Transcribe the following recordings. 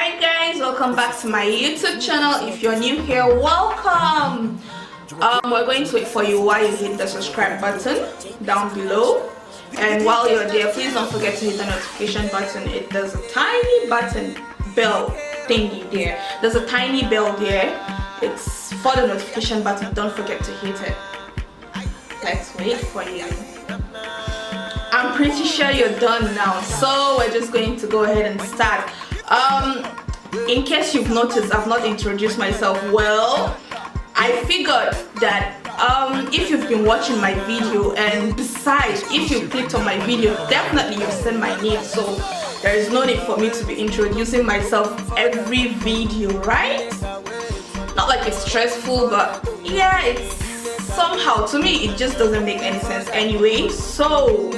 Alright guys, welcome back to my YouTube channel. If you're new here, welcome. We're going to wait for you while you hit the subscribe button down below, and while you're there, please don't forget to hit the notification button. There's a tiny button bell thingy there. There's a tiny bell there. It's for the notification button. Don't forget to hit it. Let's wait for you. I'm pretty sure you're done now, so we're just going to go ahead and start. In case you've noticed, I've not introduced myself. Well, I figured that if you've been watching my video, and besides, if you clicked on my video, definitely you've seen my name, so there is no need for me to be introducing myself every video, right? Not like it's stressful, but yeah, it's somehow, to me, it just doesn't make any sense anyway. So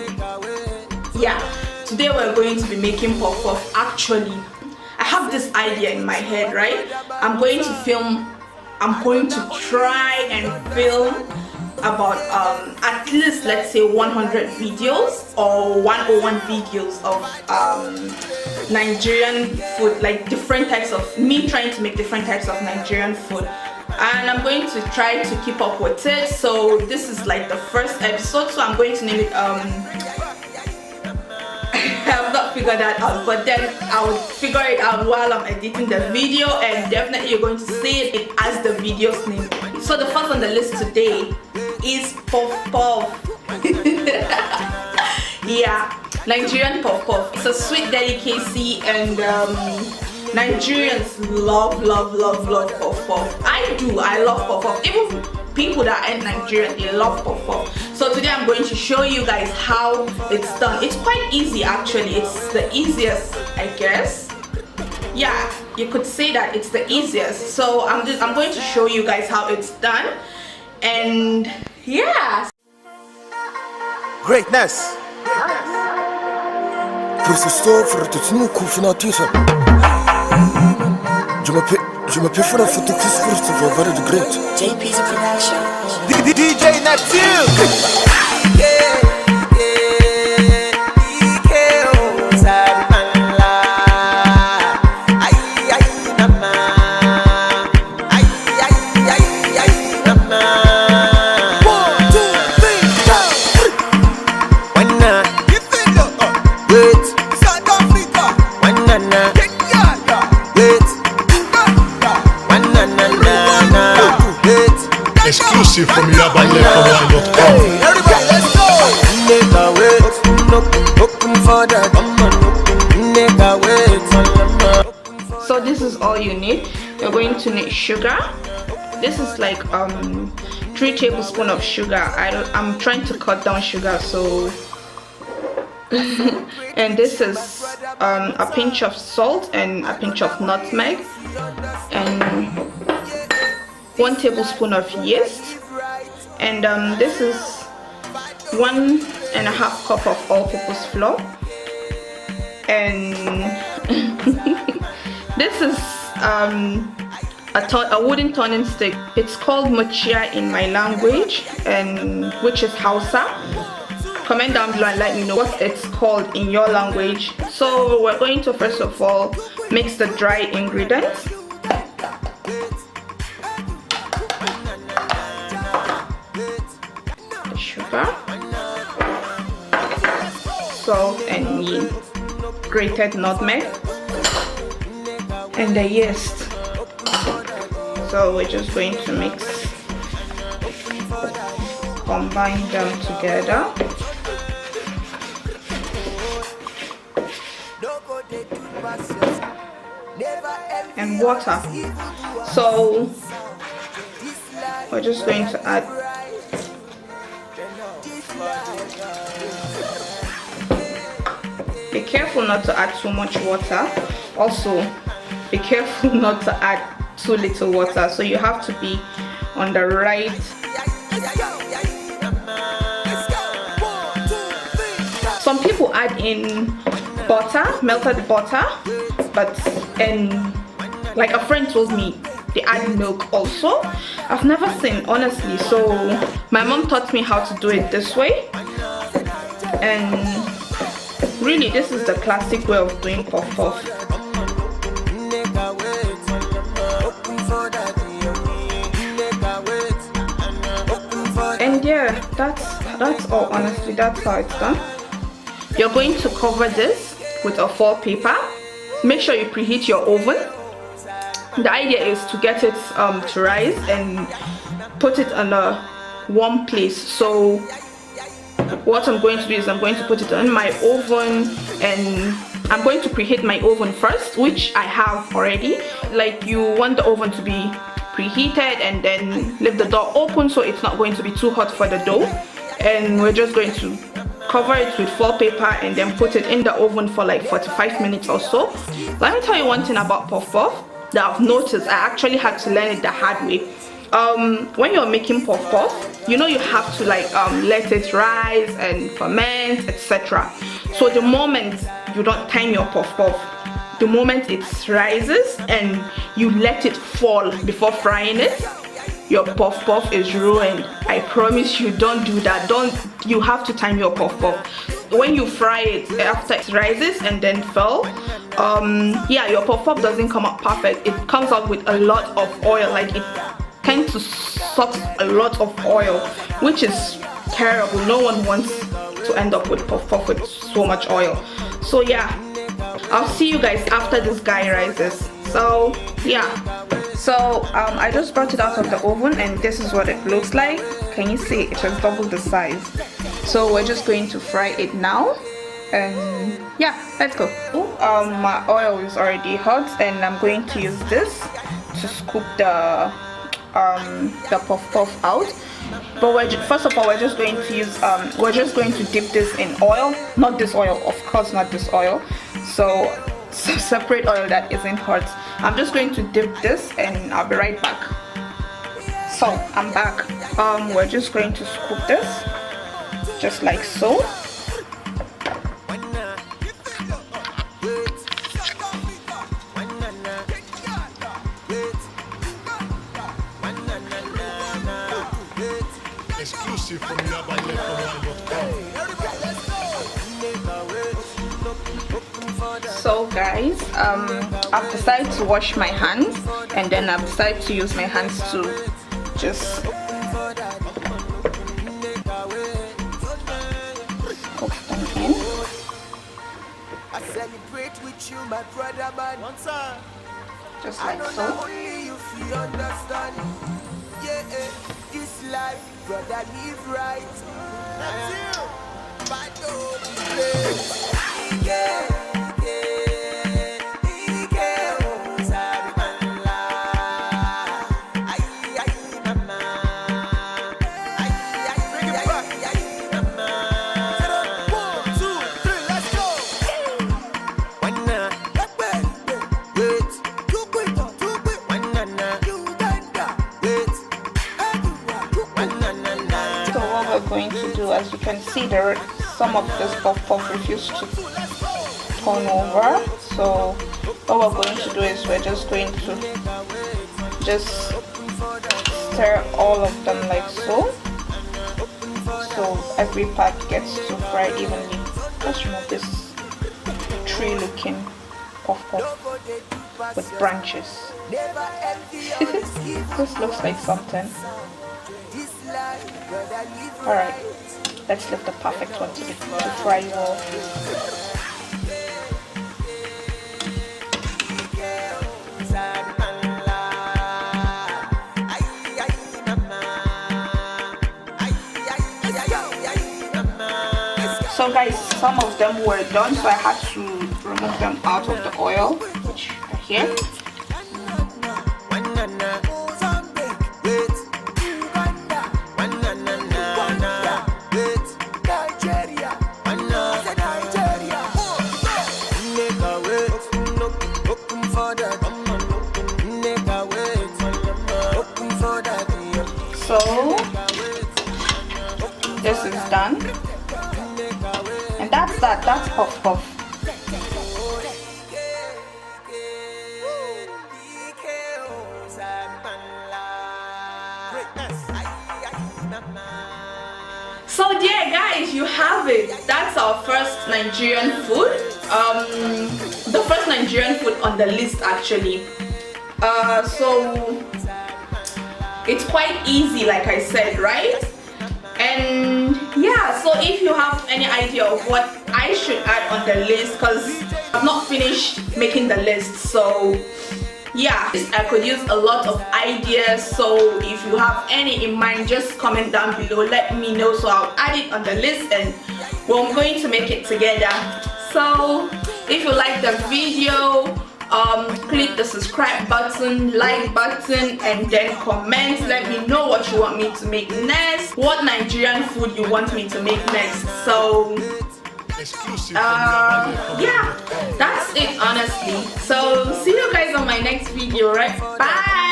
yeah, today we're going to be making puff puff. Actually, I have this idea in my head, right? I'm going to try and film about at least, let's say, 100 videos or 101 videos of Nigerian food, like different types of me trying to make different types of Nigerian food, and I'm going to try to keep up with it. So this is like the first episode, so I'm going to name it I have not figured that out, but then I'll figure it out while I'm editing the video, and definitely you're going to see it as the video's name. So the first on the list today is puff puff. Yeah, Nigerian puff puff. It's a sweet delicacy, and Nigerians love puff puff. I love puff puff. Even people that aren't Nigerian, they love puff puff. So today I'm going to show you guys how it's done. It's quite easy actually. It's the easiest, I guess. Yeah, you could say that it's the easiest. So I'm going to show you guys how it's done. And yeah. Greatness. Je m'appelle Fara Photo Chris First of all, very great. JP's a production. DJ Neptune. Exclusive from YabaLeForWine.com. Everybody, let's go. Nigga, wait. Open for that. Nigga, wait. So this is all you need. You're going to need sugar. This is like 3 tablespoons of sugar. I'm trying to cut down sugar, so and this is a pinch of salt and a pinch of nutmeg, and 1 tablespoon of yeast, and this is 1.5 cup of all-purpose flour, and this is a wooden turning stick. It's called mochia in my language, and which is Hausa. Comment down below and let me know what it's called in your language. So we're going to first of all mix the dry ingredients. Sugar, salt, and grated nutmeg, and the yeast. So we're just going to combine them together. And water. So we're just going to add be careful not to add too much water. Also, be careful not to add too little water. So you have to be on the right. Some people add in butter, melted butter, and like a friend told me they add milk also. I've never seen, honestly, so my mom taught me how to do it this way, and really this is the classic way of doing puff puff. that's all. Honestly, that's how it's done. You're going to cover this with a foil paper. Make sure you preheat your oven. The idea is to get it to rise and put it in a warm place. So what I'm going to do is I'm going to put it in my oven, and I'm going to preheat my oven first, which I have already. Like, you want the oven to be preheated, and then leave the door open so it's not going to be too hot for the dough. And we're just going to cover it with foil paper and then put it in the oven for like 45 minutes or so. Let me tell you one thing about puff puff that I've noticed. I actually had to learn it the hard way. When you're making puff puff, you know, you have to like let it rise and ferment, etc. So the moment you don't time your puff puff, the moment it rises and you let it fall before frying it, your puff puff is ruined. I promise you, don't do that. You have to time your puff puff. When you fry it after it rises and then fell, yeah, your puff puff doesn't come out perfect. It comes out with a lot of oil. Like, it tends to suck a lot of oil, which is terrible. No one wants to end up with puff puff with so much oil. So yeah, I'll see you guys after this guy rises. So yeah, so I just brought it out of the oven, and this is what it looks like. Can you see? It has doubled the size. So we're just going to fry it now, and yeah, let's go. My oil is already hot, and I'm going to use this to scoop the puff puff out. But first of all, we're just going to use we're just going to dip this in oil. Not this oil, of course, not this oil. So separate oil that isn't hot. I'm just going to dip this, and I'll be right back. So I'm back. We're just going to scoop this just like so. Exclusive from NIGERIAN. So guys, I've decided to wash my hands, and then I've decided to use my hands to just scoop them in. I celebrate with you, my brother, man. Just like so. Yeah, this life, brother, live right. That's you. Going to do, as you can see, there some of this puff puff refused to turn over. So what we're going to do is we're just going to just stir all of them like so, so every part gets to fry evenly. Let's remove this tree looking puff puff with branches. This looks like something. Alright, let's leave the perfect one to fry well. So guys, some of them were done, so I had to remove them out of the oil, which are here. So this is done, and that's puff puff. So yeah guys, you have it. That's our first Nigerian food, the first Nigerian food on the list actually. So it's quite easy, like I said, right? And yeah, so if you have any idea of what I should add on the list, because I've not finished making the list, so yeah, I could use a lot of ideas. So if you have any in mind, just comment down below, let me know, so I'll add it on the list and we're going to make it together. So if you like the video, click the subscribe button, like button, and then comment. Let me know what you want me to make next, what Nigerian food you want me to make next. So yeah, that's it honestly. So see you guys on my next video, right? Bye.